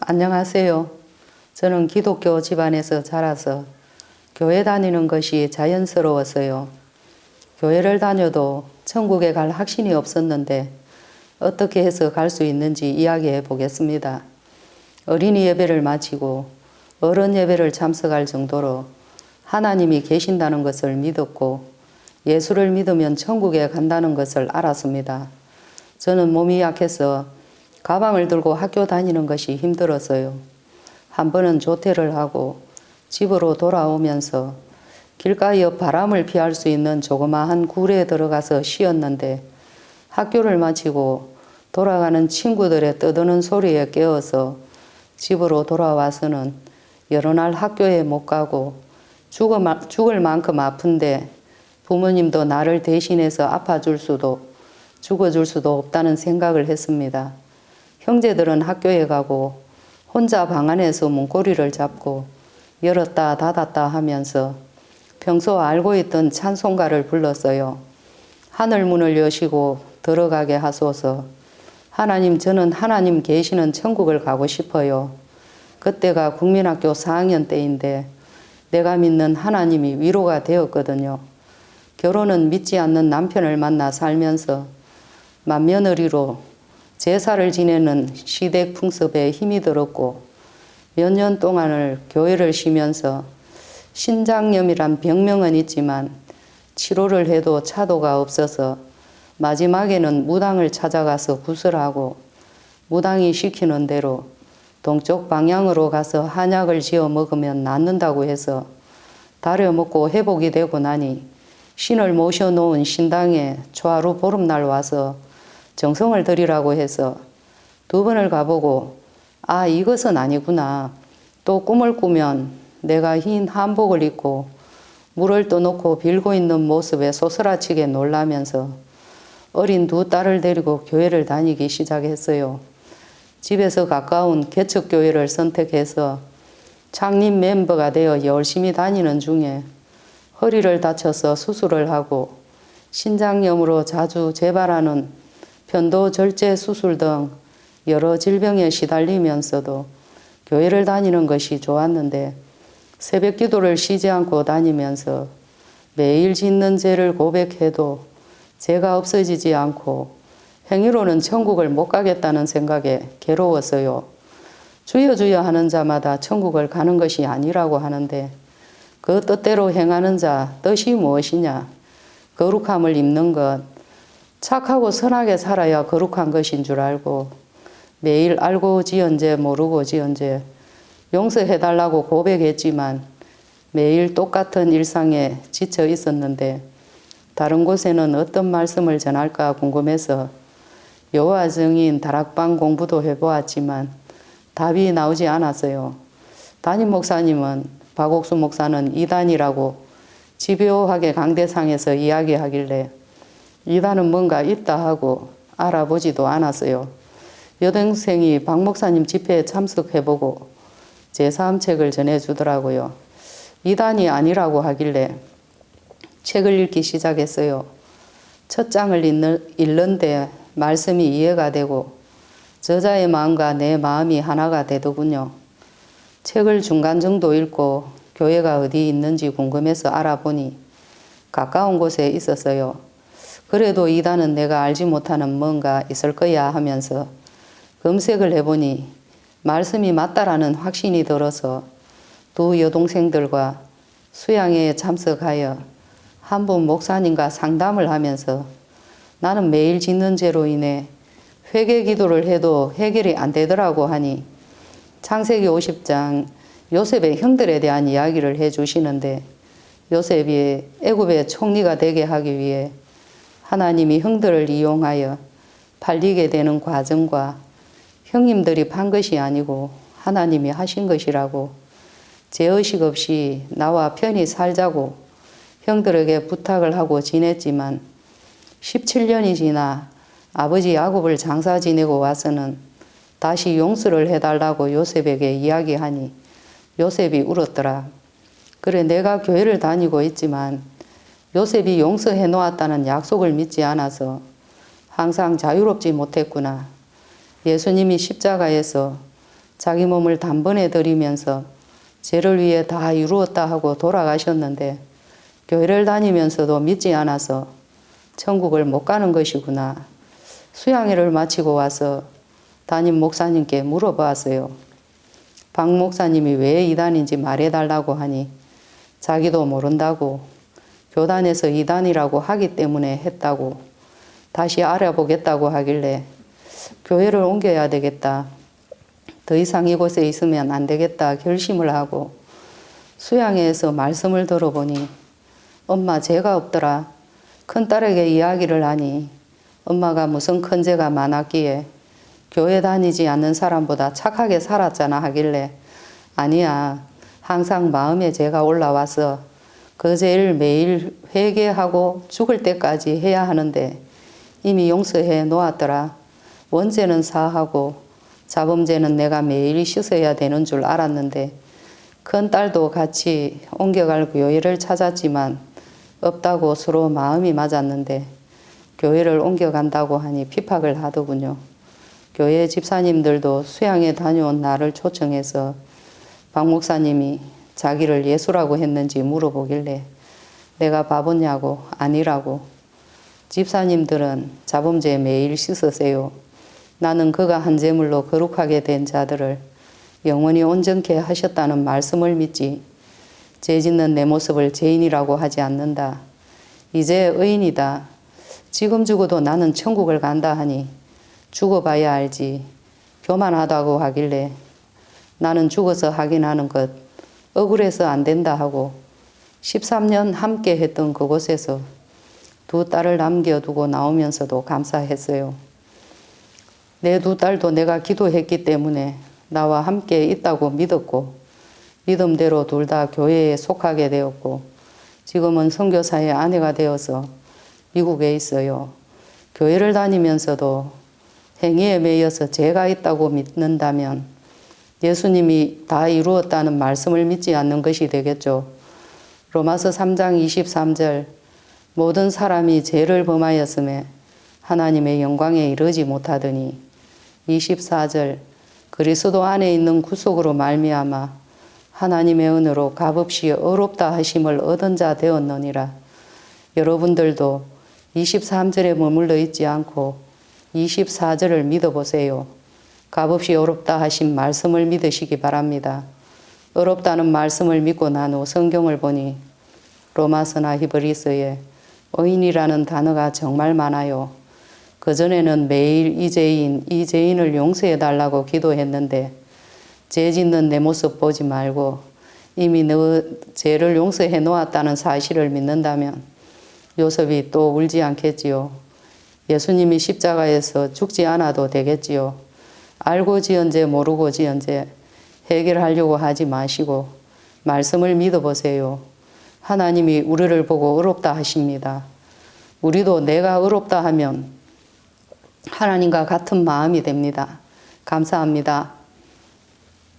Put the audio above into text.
안녕하세요. 저는 기독교 집안에서 자라서 교회 다니는 것이 자연스러웠어요. 교회를 다녀도 천국에 갈 확신이 없었는데 어떻게 해서 갈 수 있는지 이야기해 보겠습니다. 어린이 예배를 마치고 어른 예배를 참석할 정도로 하나님이 계신다는 것을 믿었고 예수를 믿으면 천국에 간다는 것을 알았습니다. 저는 몸이 약해서 가방을 들고 학교 다니는 것이 힘들었어요. 한 번은 조퇴를 하고 집으로 돌아오면서 길가에 바람을 피할 수 있는 조그마한 굴에 들어가서 쉬었는데 학교를 마치고 돌아가는 친구들의 떠드는 소리에 깨어서 집으로 돌아와서는 여러 날 학교에 못 가고 죽을 만큼 아픈데 부모님도 나를 대신해서 아파줄 수도 죽어줄 수도 없다는 생각을 했습니다. 형제들은 학교에 가고 혼자 방 안에서 문고리를 잡고 열었다 닫았다 하면서 평소 알고 있던 찬송가를 불렀어요. 하늘 문을 여시고 들어가게 하소서. 하나님, 저는 하나님 계시는 천국을 가고 싶어요. 그때가 국민학교 4학년 때인데 내가 믿는 하나님이 위로가 되었거든요. 결혼은 믿지 않는 남편을 만나 살면서 맏며느리로 제사를 지내는 시댁 풍습에 힘이 들었고 몇 년 동안을 교회를 쉬면서 신장염이란 병명은 있지만 치료를 해도 차도가 없어서 마지막에는 무당을 찾아가서 구슬하고 무당이 시키는 대로 동쪽 방향으로 가서 한약을 지어 먹으면 낫는다고 해서 다려 먹고 회복이 되고 나니 신을 모셔놓은 신당에 초하루 보름날 와서 정성을 들이라고 해서 2번을 가보고 이것은 아니구나. 또 꿈을 꾸면 내가 흰 한복을 입고 물을 떠놓고 빌고 있는 모습에 소스라치게 놀라면서 어린 2 딸을 데리고 교회를 다니기 시작했어요. 집에서 가까운 개척교회를 선택해서 창립 멤버가 되어 열심히 다니는 중에 허리를 다쳐서 수술을 하고 신장염으로 자주 재발하는 편도절제 수술 등 여러 질병에 시달리면서도 교회를 다니는 것이 좋았는데 새벽 기도를 쉬지 않고 다니면서 매일 짓는 죄를 고백해도 죄가 없어지지 않고 행위로는 천국을 못 가겠다는 생각에 괴로웠어요. 주여 주여 하는 자마다 천국을 가는 것이 아니라고 하는데 그 뜻대로 행하는 자 뜻이 무엇이냐? 거룩함을 입는 것, 착하고 선하게 살아야 거룩한 것인 줄 알고 매일 알고 지은 죄 모르고 지은 죄 용서해달라고 고백했지만 매일 똑같은 일상에 지쳐 있었는데 다른 곳에는 어떤 말씀을 전할까 궁금해서 여호와 증인 다락방 공부도 해보았지만 답이 나오지 않았어요. 담임 목사님은 박옥수 목사는 이단이라고 집요하게 강대상에서 이야기하길래 이단은 뭔가 있다 하고 알아보지도 않았어요. 여동생이 박 목사님 집회에 참석해보고 제3책을 전해주더라고요. 이단이 아니라고 하길래 책을 읽기 시작했어요. 첫 장을 읽는데 말씀이 이해가 되고 저자의 마음과 내 마음이 하나가 되더군요. 책을 중간 정도 읽고 교회가 어디 있는지 궁금해서 알아보니 가까운 곳에 있었어요. 그래도 이단은 내가 알지 못하는 뭔가 있을 거야 하면서 검색을 해보니 말씀이 맞다라는 확신이 들어서 2 여동생들과 수양회에 참석하여 한 분 목사님과 상담을 하면서 나는 매일 짓는 죄로 인해 회개 기도를 해도 해결이 안 되더라고 하니 창세기 50장 요셉의 형들에 대한 이야기를 해주시는데 요셉이 애굽의 총리가 되게 하기 위해 하나님이 형들을 이용하여 팔리게 되는 과정과 형님들이 판 것이 아니고 하나님이 하신 것이라고 죄의식 없이 나와 편히 살자고 형들에게 부탁을 하고 지냈지만 17년이 지나 아버지 야곱을 장사 지내고 와서는 다시 용서를 해달라고 요셉에게 이야기하니 요셉이 울었더라. 그래 내가 교회를 다니고 있지만 요셉이 용서해 놓았다는 약속을 믿지 않아서 항상 자유롭지 못했구나. 예수님이 십자가에서 자기 몸을 단번에 드리면서 죄를 위해 다 이루었다 하고 돌아가셨는데 교회를 다니면서도 믿지 않아서 천국을 못 가는 것이구나. 수양회를 마치고 와서 담임 목사님께 물어봤어요. 박 목사님이 왜 이단인지 말해달라고 하니 자기도 모른다고, 교단에서 이단이라고 하기 때문에 했다고, 다시 알아보겠다고 하길래 교회를 옮겨야 되겠다, 더 이상 이곳에 있으면 안 되겠다 결심을 하고 수양회에서 말씀을 들어보니 엄마 죄가 없더라. 큰딸에게 이야기를 하니 엄마가 무슨 큰 죄가 많았기에 교회 다니지 않는 사람보다 착하게 살았잖아 하길래 아니야, 항상 마음에 죄가 올라와서 그 죄를 매일 회개하고 죽을 때까지 해야 하는데 이미 용서해 놓았더라. 원죄는 사하고 자범죄는 내가 매일 씻어야 되는 줄 알았는데 큰딸도 같이 옮겨갈 교회를 찾았지만 없다고 서로 마음이 맞았는데 교회를 옮겨간다고 하니 핍박을 하더군요. 교회 집사님들도 수양에 다녀온 나를 초청해서 박 목사님이 자기를 예수라고 했는지 물어보길래 내가 바보냐고 아니라고, 집사님들은 자범죄 매일 씻으세요. 나는 그가 한 제물로 거룩하게 된 자들을 영원히 온전케 하셨다는 말씀을 믿지 죄 짓는 내 모습을 죄인이라고 하지 않는다. 이제 의인이다. 지금 죽어도 나는 천국을 간다 하니 죽어봐야 알지. 교만하다고 하길래 나는 죽어서 하긴 하는 것 억울해서 안 된다 하고 13년 함께 했던 그곳에서 두 딸을 남겨두고 나오면서도 감사했어요. 내 두 딸도 내가 기도했기 때문에 나와 함께 있다고 믿었고 믿음대로 둘 다 교회에 속하게 되었고 지금은 선교사의 아내가 되어서 미국에 있어요. 교회를 다니면서도 행위에 매여서 죄가 있다고 믿는다면 예수님이 다 이루었다는 말씀을 믿지 않는 것이 되겠죠. 로마서 3장 23절 모든 사람이 죄를 범하였음에 하나님의 영광에 이르지 못하더니 24절 그리스도 안에 있는 구속으로 말미암아 하나님의 은혜로 값없이 의롭다 하심을 얻은 자 되었느니라. 여러분들도 23절에 머물러 있지 않고 24절을 믿어보세요. 값없이 의롭다 하신 말씀을 믿으시기 바랍니다. 의롭다는 말씀을 믿고 난 후 성경을 보니 로마서나 히브리서에 의인이라는 단어가 정말 많아요. 그전에는 매일 이 죄인을 용서해 달라고 기도했는데 죄 짓는 내 모습 보지 말고 이미 너 죄를 용서해 놓았다는 사실을 믿는다면 요셉이 또 울지 않겠지요. 예수님이 십자가에서 죽지 않아도 되겠지요. 알고 지은 죄 모르고 지은 죄 해결하려고 하지 마시고 말씀을 믿어보세요. 하나님이 우리를 보고 의롭다 하십니다. 우리도 내가 의롭다 하면 하나님과 같은 마음이 됩니다. 감사합니다.